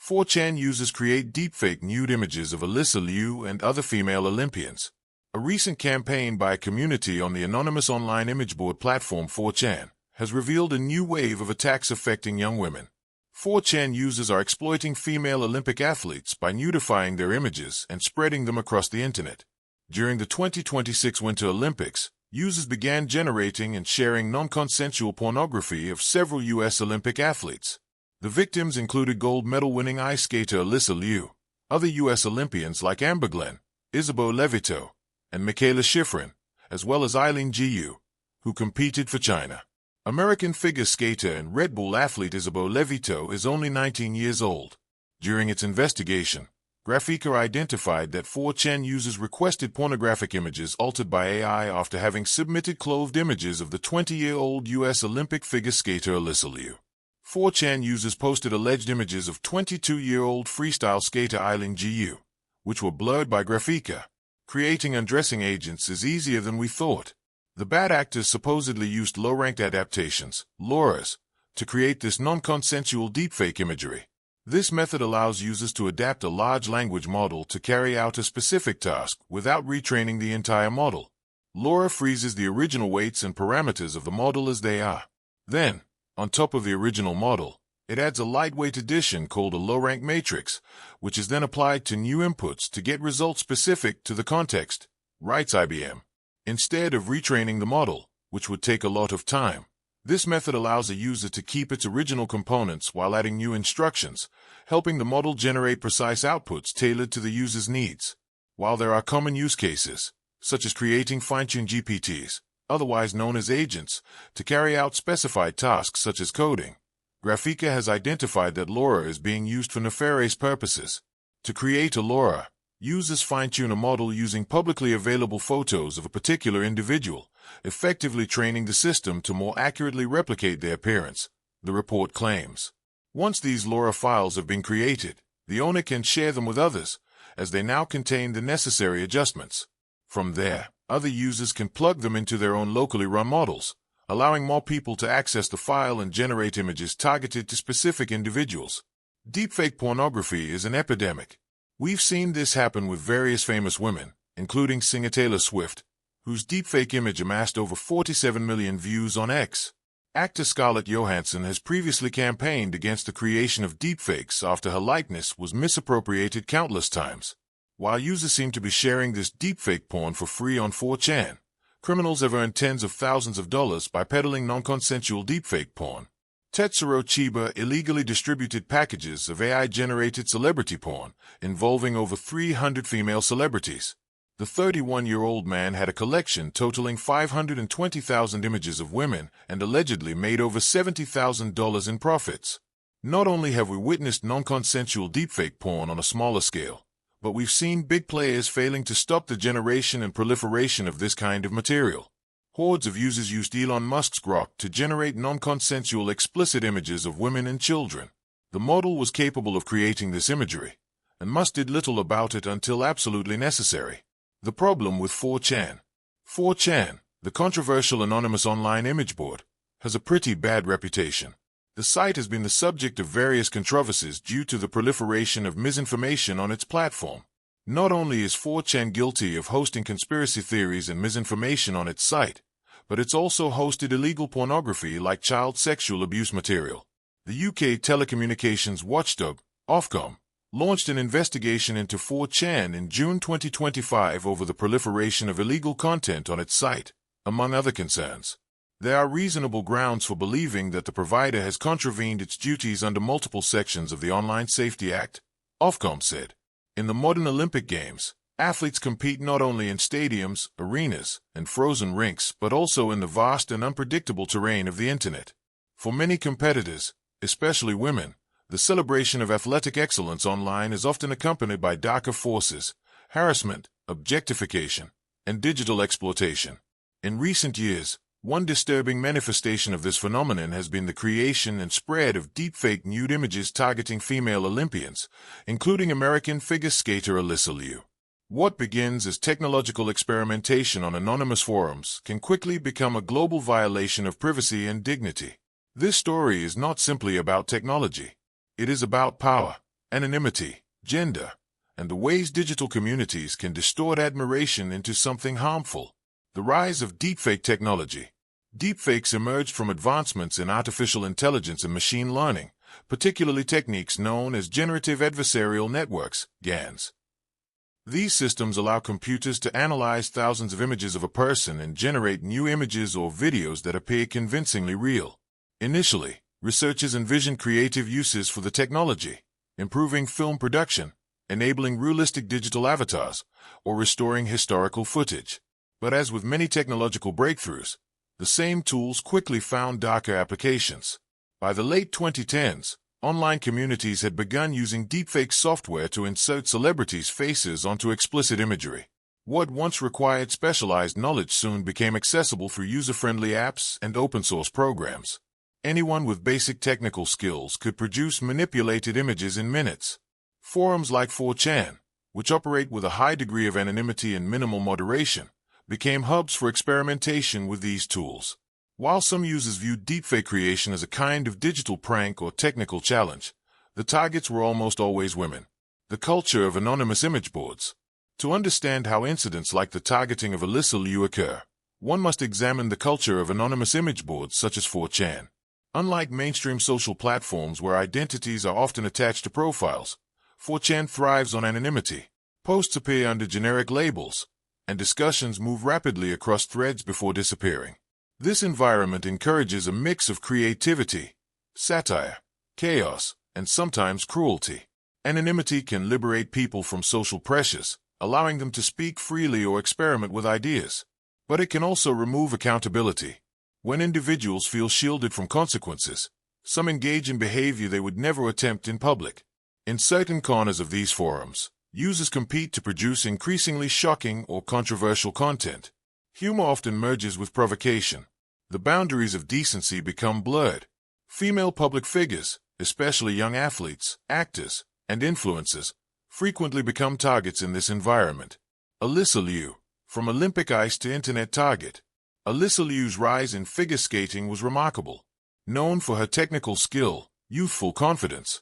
4chan users create deepfake nude images of Alyssa Liu and other female Olympians. A recent campaign by a community on the anonymous online image board platform 4chan has revealed a new wave of attacks affecting young women. 4chan users are exploiting female Olympic athletes by nudifying their images and spreading them across the internet. During the 2026 Winter Olympics, users began generating and sharing non-consensual pornography of several U.S. Olympic athletes. The victims included gold medal-winning ice skater Alyssa Liu, other U.S. Olympians like Amber Glenn, Isabeau Levito, and Michaela Schifrin, as well as Eileen Gu, who competed for China. American figure skater and Red Bull athlete Isabeau Levito is only 19 years old. During its investigation, Graphica identified that 4chan users requested pornographic images altered by AI after having submitted clothed images of the 20-year-old U.S. Olympic figure skater Alyssa Liu. 4chan users posted alleged images of 22-year-old freestyle skater Eileen Gu, which were blurred by Graphica. Creating undressing agents is easier than we thought. The bad actors supposedly used low-ranked adaptations, LoRAs, to create this non-consensual deepfake imagery. This method allows users to adapt a large language model to carry out a specific task without retraining the entire model. LoRA freezes the original weights and parameters of the model as they are. Then, on top of the original model, it adds a lightweight addition called a low-rank matrix, which is then applied to new inputs to get results specific to the context, writes IBM. Instead of retraining the model, which would take a lot of time, this method allows a user to keep its original components while adding new instructions, helping the model generate precise outputs tailored to the user's needs. While there are common use cases, such as creating fine-tuned GPTs, otherwise known as agents, to carry out specified tasks such as coding, Graphica has identified that LoRA is being used for nefarious purposes. To create a LoRA, users fine-tune a model using publicly available photos of a particular individual, effectively training the system to more accurately replicate their appearance, the report claims. Once these LoRA files have been created, the owner can share them with others, as they now contain the necessary adjustments. From there, other users can plug them into their own locally run models, allowing more people to access the file and generate images targeted to specific individuals. Deepfake pornography is an epidemic. We've seen this happen with various famous women, including singer Taylor Swift, whose deepfake image amassed over 47 million views on X. Actor Scarlett Johansson has previously campaigned against the creation of deepfakes after her likeness was misappropriated countless times. While users seem to be sharing this deepfake porn for free on 4chan, criminals have earned tens of thousands of dollars by peddling non-consensual deepfake porn. Tetsuro Chiba illegally distributed packages of AI-generated celebrity porn, involving over 300 female celebrities. The 31-year-old man had a collection totaling 520,000 images of women and allegedly made over $70,000 in profits. Not only have we witnessed non-consensual deepfake porn on a smaller scale, but we've seen big players failing to stop the generation and proliferation of this kind of material. Hordes of users used Elon Musk's Grok to generate non-consensual explicit images of women and children. The model was capable of creating this imagery, and Musk did little about it until absolutely necessary. The problem with 4chan. 4chan, the controversial anonymous online image board, has a pretty bad reputation. The site has been the subject of various controversies due to the proliferation of misinformation on its platform. Not only is 4chan guilty of hosting conspiracy theories and misinformation on its site, but it's also hosted illegal pornography like child sexual abuse material. The UK telecommunications watchdog, Ofcom, launched an investigation into 4chan in June 2025 over the proliferation of illegal content on its site, among other concerns. There are reasonable grounds for believing that the provider has contravened its duties under multiple sections of the Online Safety Act, Ofcom said. In the modern Olympic Games, athletes compete not only in stadiums, arenas, and frozen rinks, but also in the vast and unpredictable terrain of the internet. For many competitors, especially women, the celebration of athletic excellence online is often accompanied by darker forces, harassment, objectification, and digital exploitation. In recent years, one disturbing manifestation of this phenomenon has been the creation and spread of deepfake nude images targeting female Olympians, including American figure skater Alyssa Liu. What begins as technological experimentation on anonymous forums can quickly become a global violation of privacy and dignity. This story is not simply about technology. It is about power, anonymity, gender, and the ways digital communities can distort admiration into something harmful. The rise of deepfake technology. Deepfakes emerged from advancements in artificial intelligence and machine learning, particularly techniques known as generative adversarial networks, GANs. These systems allow computers to analyze thousands of images of a person and generate new images or videos that appear convincingly real. Initially, researchers envisioned creative uses for the technology, improving film production, enabling realistic digital avatars, or restoring historical footage. But as with many technological breakthroughs, the same tools quickly found darker applications. By the late 2010s, online communities had begun using deepfake software to insert celebrities' faces onto explicit imagery. What once required specialized knowledge soon became accessible through user-friendly apps and open-source programs. Anyone with basic technical skills could produce manipulated images in minutes. Forums like 4chan, which operate with a high degree of anonymity and minimal moderation, became hubs for experimentation with these tools. While some users viewed deepfake creation as a kind of digital prank or technical challenge, the targets were almost always women. The culture of anonymous image boards. To understand how incidents like the targeting of Alyssa Liu occur, one must examine the culture of anonymous image boards such as 4chan. Unlike mainstream social platforms where identities are often attached to profiles, 4chan thrives on anonymity. Posts appear under generic labels, and discussions move rapidly across threads before disappearing. This environment encourages a mix of creativity, satire, chaos, and sometimes cruelty. Anonymity can liberate people from social pressures, allowing them to speak freely or experiment with ideas. But it can also remove accountability. When individuals feel shielded from consequences, some engage in behavior they would never attempt in public. In certain corners of these forums, users compete to produce increasingly shocking or controversial content. Humor often merges with provocation. The boundaries of decency become blurred. Female public figures, especially young athletes, actors, and influencers, frequently become targets in this environment. Alyssa Liu, from Olympic ice to internet target. Alyssa Liu's rise in figure skating was remarkable. Known for her technical skill, youthful confidence,